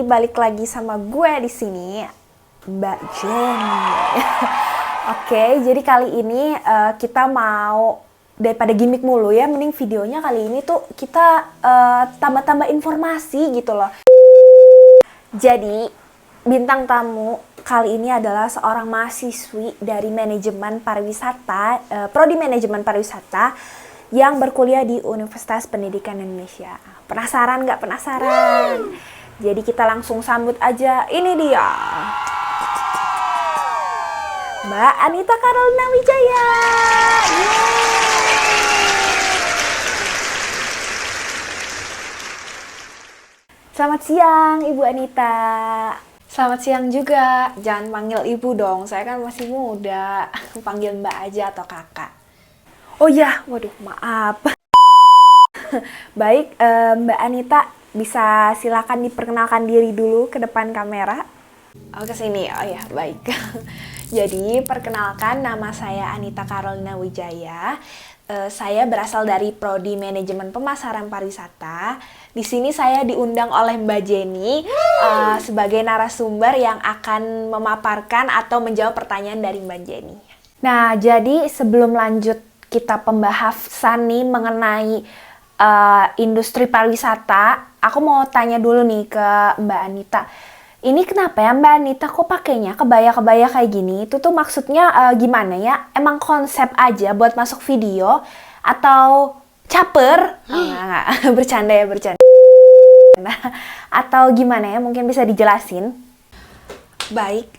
balik lagi sama gue di sini, Mbak Jenny. Oke, jadi kali ini kita mau daripada gimmick mulu ya, mending videonya kali ini tuh kita tambah-tambah informasi gitu loh. Jadi bintang tamu kali ini adalah seorang mahasiswi dari manajemen pariwisata, prodi manajemen pariwisata yang berkuliah di Universitas Pendidikan Indonesia. Penasaran nggak? Penasaran? Jadi kita langsung sambut aja. Ini dia, Mbak Anita Carolina Wijaya. Selamat siang, Ibu Anita. Selamat siang juga. Jangan panggil Ibu dong, saya kan masih muda. Panggil Mbak aja atau Kakak. Oh ya, waduh, maaf. Baik, Mbak Anita, bisa silakan diperkenalkan diri dulu ke depan kamera. Oh, ke sini. Oh ya, baik. Jadi, perkenalkan, nama saya Anita Carolina Wijaya. Saya berasal dari Prodi Manajemen Pemasaran Pariwisata. Di sini saya diundang oleh Mbak Jenny sebagai narasumber yang akan memaparkan atau menjawab pertanyaan dari Mbak Jenny. Nah, jadi sebelum lanjut kita pembahasan nih mengenai industri pariwisata, aku mau tanya dulu nih ke Mbak Anita. Ini kenapa ya Mbak Anita kok pakainya kebaya-kebaya kayak gini? Itu tuh maksudnya gimana ya? Emang konsep aja buat masuk video atau caper? Enggak. Bercanda ya, bercanda. Atau gimana ya? Mungkin bisa dijelasin? Baik,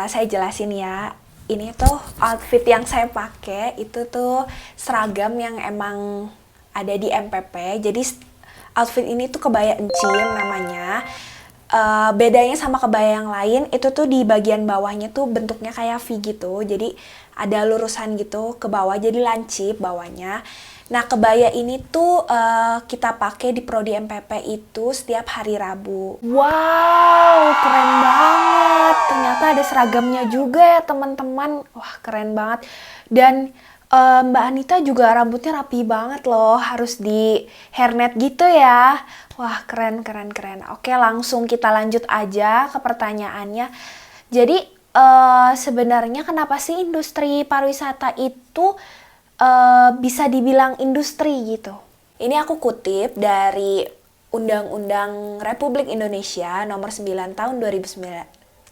saya jelasin ya. Ini tuh outfit yang saya pakai itu tuh seragam yang emang ada di MPP. Jadi outfit ini tuh kebaya encim namanya. Bedanya sama kebaya yang lain itu tuh di bagian bawahnya tuh bentuknya kayak V gitu. Jadi ada lurusan gitu ke bawah, jadi lancip bawahnya. Nah, kebaya ini tuh kita pakai di Prodi MPP itu setiap hari Rabu. Wow, keren banget. Ternyata ada seragamnya juga ya teman-teman. Wah, keren banget. Dan Mbak Anita juga rambutnya rapi banget loh. Harus di hairnet gitu ya. Wah, keren. Oke, langsung kita lanjut aja ke pertanyaannya. Jadi, sebenarnya kenapa sih industri pariwisata itu bisa dibilang industri gitu? Ini aku kutip dari Undang-Undang Republik Indonesia Nomor 9 tahun 2009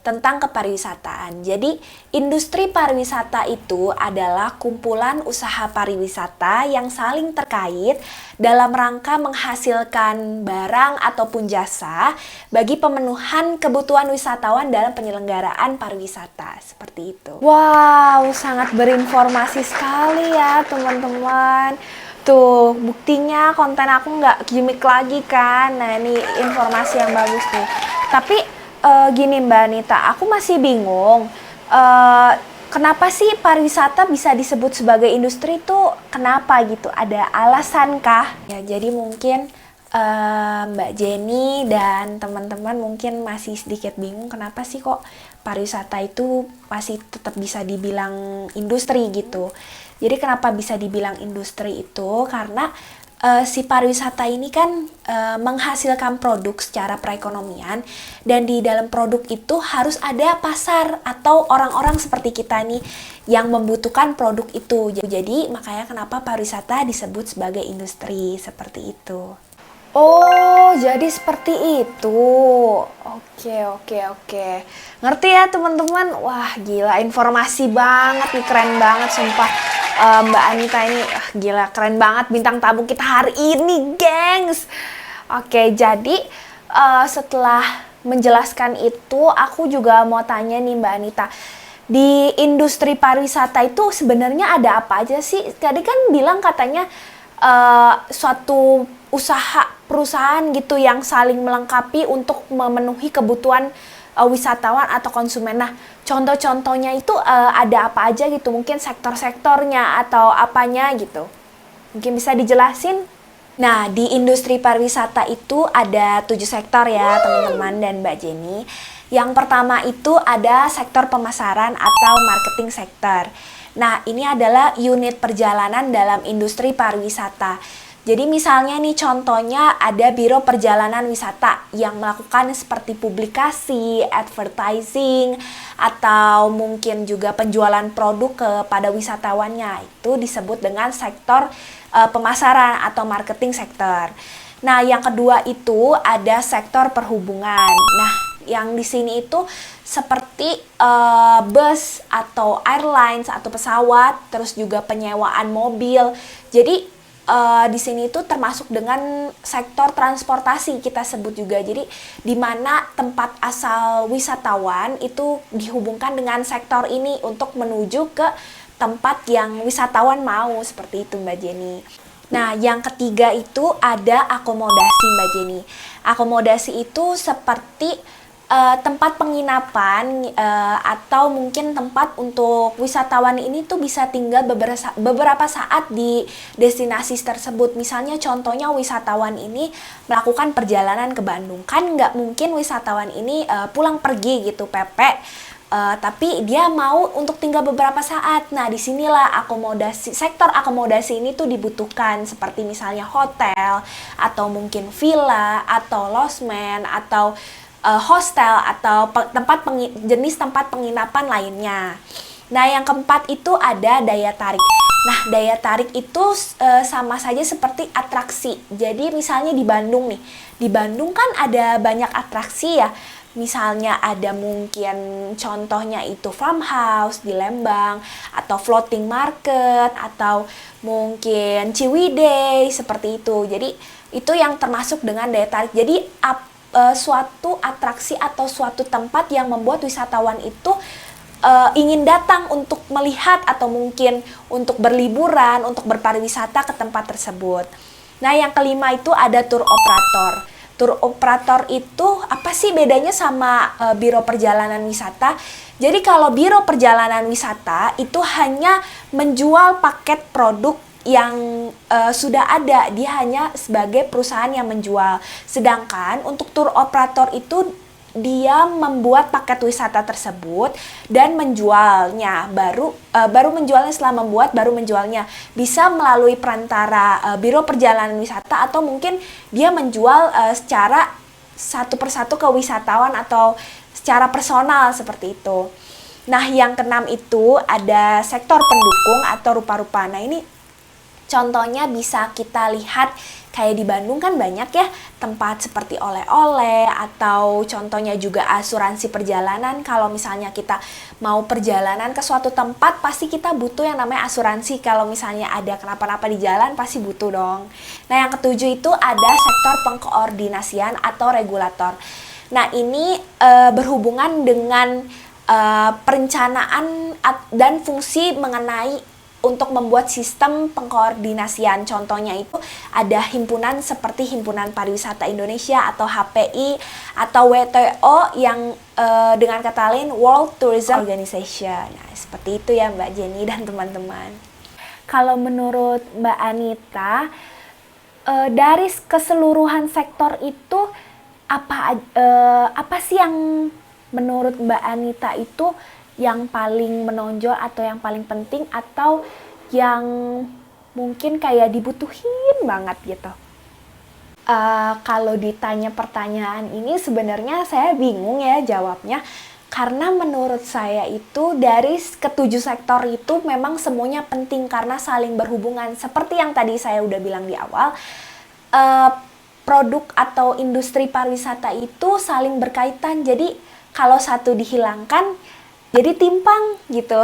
tentang kepariwisataan. Jadi, industri pariwisata itu adalah kumpulan usaha pariwisata yang saling terkait dalam rangka menghasilkan barang ataupun jasa bagi pemenuhan kebutuhan wisatawan dalam penyelenggaraan pariwisata. Seperti itu. Wow, sangat berinformasi sekali ya teman-teman. Tuh, buktinya konten aku nggak gimmick lagi kan. Nah, ini informasi yang bagus nih. Tapi gini Mbak Anita, aku masih bingung. Kenapa sih pariwisata bisa disebut sebagai industri tuh? Kenapa gitu? Ada alasan kah? Ya, jadi mungkin Mbak Jenny dan teman-teman mungkin masih sedikit bingung kenapa sih kok pariwisata itu masih tetap bisa dibilang industri gitu. Jadi kenapa bisa dibilang industri itu? Karena si pariwisata ini kan menghasilkan produk secara perekonomian, dan di dalam produk itu harus ada pasar atau orang-orang seperti kita nih yang membutuhkan produk itu. Jadi makanya kenapa pariwisata disebut sebagai industri seperti itu. Oh, jadi seperti itu. Oke. Ngerti ya teman-teman? Wah, gila, informasi banget nih, keren banget sumpah. Mbak Anita ini gila, keren banget bintang tamu kita hari ini, gengs. Oke, jadi setelah menjelaskan itu, aku juga mau tanya nih Mbak Anita. Di industri pariwisata itu sebenarnya ada apa aja sih? Tadi kan bilang katanya suatu perusahaan gitu yang saling melengkapi untuk memenuhi kebutuhan wisatawan atau konsumen. Nah, contoh-contohnya itu ada apa aja gitu? Mungkin sektor-sektornya atau apanya gitu? Mungkin bisa dijelasin? Nah, di industri pariwisata itu ada 7 sektor ya teman-teman dan Mbak Jenny. Yang pertama itu ada sektor pemasaran atau marketing sektor. Nah, ini adalah unit perjalanan dalam industri pariwisata. Jadi misalnya nih contohnya ada Biro Perjalanan Wisata yang melakukan seperti publikasi, advertising, atau mungkin juga penjualan produk kepada wisatawannya. Itu disebut dengan sektor pemasaran atau marketing sektor. Nah, yang kedua itu ada sektor perhubungan. Nah, yang di sini itu seperti bus atau airlines atau pesawat, terus juga penyewaan mobil. Jadi di sini itu termasuk dengan sektor transportasi kita sebut juga. Jadi di mana tempat asal wisatawan itu dihubungkan dengan sektor ini untuk menuju ke tempat yang wisatawan mau, seperti itu Mbak Jenny. Nah, yang ketiga itu ada akomodasi Mbak Jenny. Akomodasi itu seperti tempat penginapan atau mungkin tempat untuk wisatawan ini tuh bisa tinggal beberapa saat di destinasi tersebut. Misalnya contohnya wisatawan ini melakukan perjalanan ke Bandung, kan nggak mungkin wisatawan ini pulang pergi gitu pepek. Tapi dia mau untuk tinggal beberapa saat. Nah, disinilah sektor akomodasi ini tuh dibutuhkan, seperti misalnya hotel, atau mungkin villa, atau losmen, atau hostel, atau jenis tempat penginapan lainnya. Nah, yang keempat itu ada daya tarik. Nah, daya tarik itu sama saja seperti atraksi. Jadi misalnya di Bandung nih, di Bandung kan ada banyak atraksi ya. Misalnya ada mungkin contohnya itu farmhouse di Lembang, atau floating market, atau mungkin Ciwidey, seperti itu. Jadi itu yang termasuk dengan daya tarik. Jadi suatu atraksi atau suatu tempat yang membuat wisatawan itu ingin datang untuk melihat atau mungkin untuk berliburan, untuk berpariwisata ke tempat tersebut. Nah, yang kelima itu ada tour operator. Tour operator itu apa sih bedanya sama biro perjalanan wisata? Jadi kalau biro perjalanan wisata itu hanya menjual paket produk yang sudah ada, dia hanya sebagai perusahaan yang menjual. Sedangkan untuk tour operator itu dia membuat paket wisata tersebut dan menjualnya, baru menjualnya, setelah membuat baru menjualnya. Bisa melalui perantara biro perjalanan wisata, atau mungkin dia menjual secara satu persatu ke wisatawan atau secara personal, seperti itu. Nah, yang keenam itu ada sektor pendukung atau rupa-rupa. Nah, ini contohnya bisa kita lihat kayak di Bandung kan banyak ya tempat seperti oleh-oleh, atau contohnya juga asuransi perjalanan. Kalau misalnya kita mau perjalanan ke suatu tempat, pasti kita butuh yang namanya asuransi. Kalau misalnya ada kenapa-napa di jalan, pasti butuh dong. Nah, yang ketujuh itu ada sektor pengkoordinasian atau regulator. Nah, ini berhubungan dengan perencanaan dan fungsi mengenai untuk membuat sistem pengkoordinasian. Contohnya itu ada himpunan seperti Himpunan Pariwisata Indonesia atau HPI, atau WTO yang dengan kata lain World Tourism Organization. Nah, seperti itu ya Mbak Jenny dan teman-teman. Kalau menurut Mbak Anita, dari keseluruhan sektor itu apa sih yang menurut Mbak Anita itu yang paling menonjol atau yang paling penting, atau yang mungkin kayak dibutuhin banget gitu? Kalau ditanya pertanyaan ini sebenarnya saya bingung ya jawabnya, karena menurut saya itu dari ketujuh sektor itu memang semuanya penting karena saling berhubungan. Seperti yang tadi saya udah bilang di awal, produk atau industri pariwisata itu saling berkaitan. Jadi kalau satu dihilangkan, jadi timpang gitu.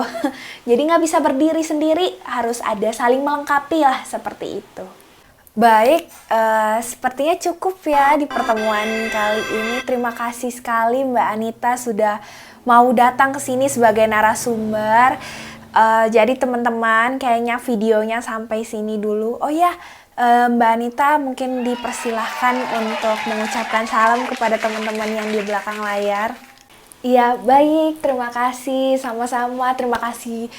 Jadi nggak bisa berdiri sendiri, harus ada saling melengkapi lah, seperti itu. Baik, sepertinya cukup ya di pertemuan kali ini. Terima kasih sekali Mbak Anita sudah mau datang ke sini sebagai narasumber. Jadi teman-teman, kayaknya videonya sampai sini dulu. Oh ya, Mbak Anita mungkin dipersilahkan untuk mengucapkan salam kepada teman-teman yang di belakang layar. Iya, baik. Terima kasih. Sama-sama. Terima kasih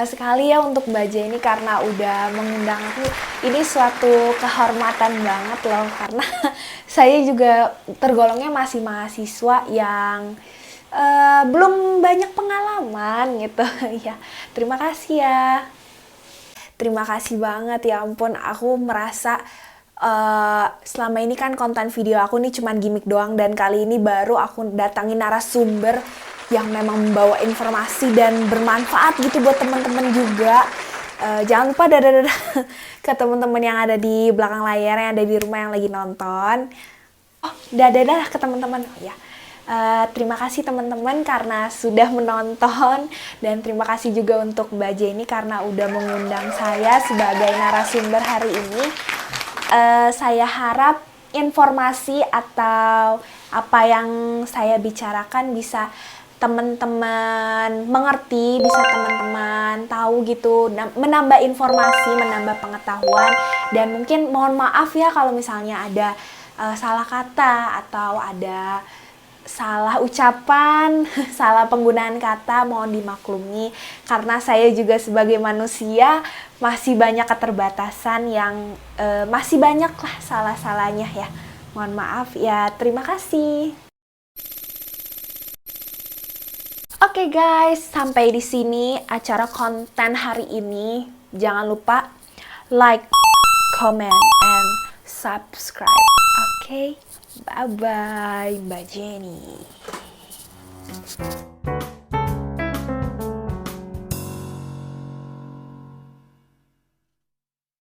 sekali ya untuk Mbak Jenny karena udah mengundang aku. Ini suatu kehormatan banget loh, karena saya juga tergolongnya masih mahasiswa yang belum banyak pengalaman gitu. Ya, terima kasih ya. Terima kasih banget, ya ampun, aku merasa selama ini kan konten video aku nih cuman gimmick doang, dan kali ini baru aku datangin narasumber yang memang membawa informasi dan bermanfaat gitu buat teman-teman juga. Jangan lupa dadah-dadah ke teman-teman yang ada di belakang layar, yang ada di rumah yang lagi nonton. Oh, dadah-dadah ke teman-teman. Oh, ya. Terima kasih teman-teman karena sudah menonton, dan terima kasih juga untuk Mbak Jenny karena udah mengundang saya sebagai narasumber hari ini. Saya harap informasi atau apa yang saya bicarakan bisa teman-teman mengerti, bisa teman-teman tahu gitu, menambah informasi, menambah pengetahuan, dan mungkin mohon maaf ya kalau misalnya ada salah kata atau ada salah ucapan, salah penggunaan kata, mohon dimaklumi karena saya juga sebagai manusia masih banyak keterbatasan yang masih banyak lah salah-salahnya ya. Mohon maaf ya, terima kasih. Oke guys, sampai di sini acara konten hari ini. Jangan lupa like, comment, and subscribe. Oke, bye-bye Mbak Jenny.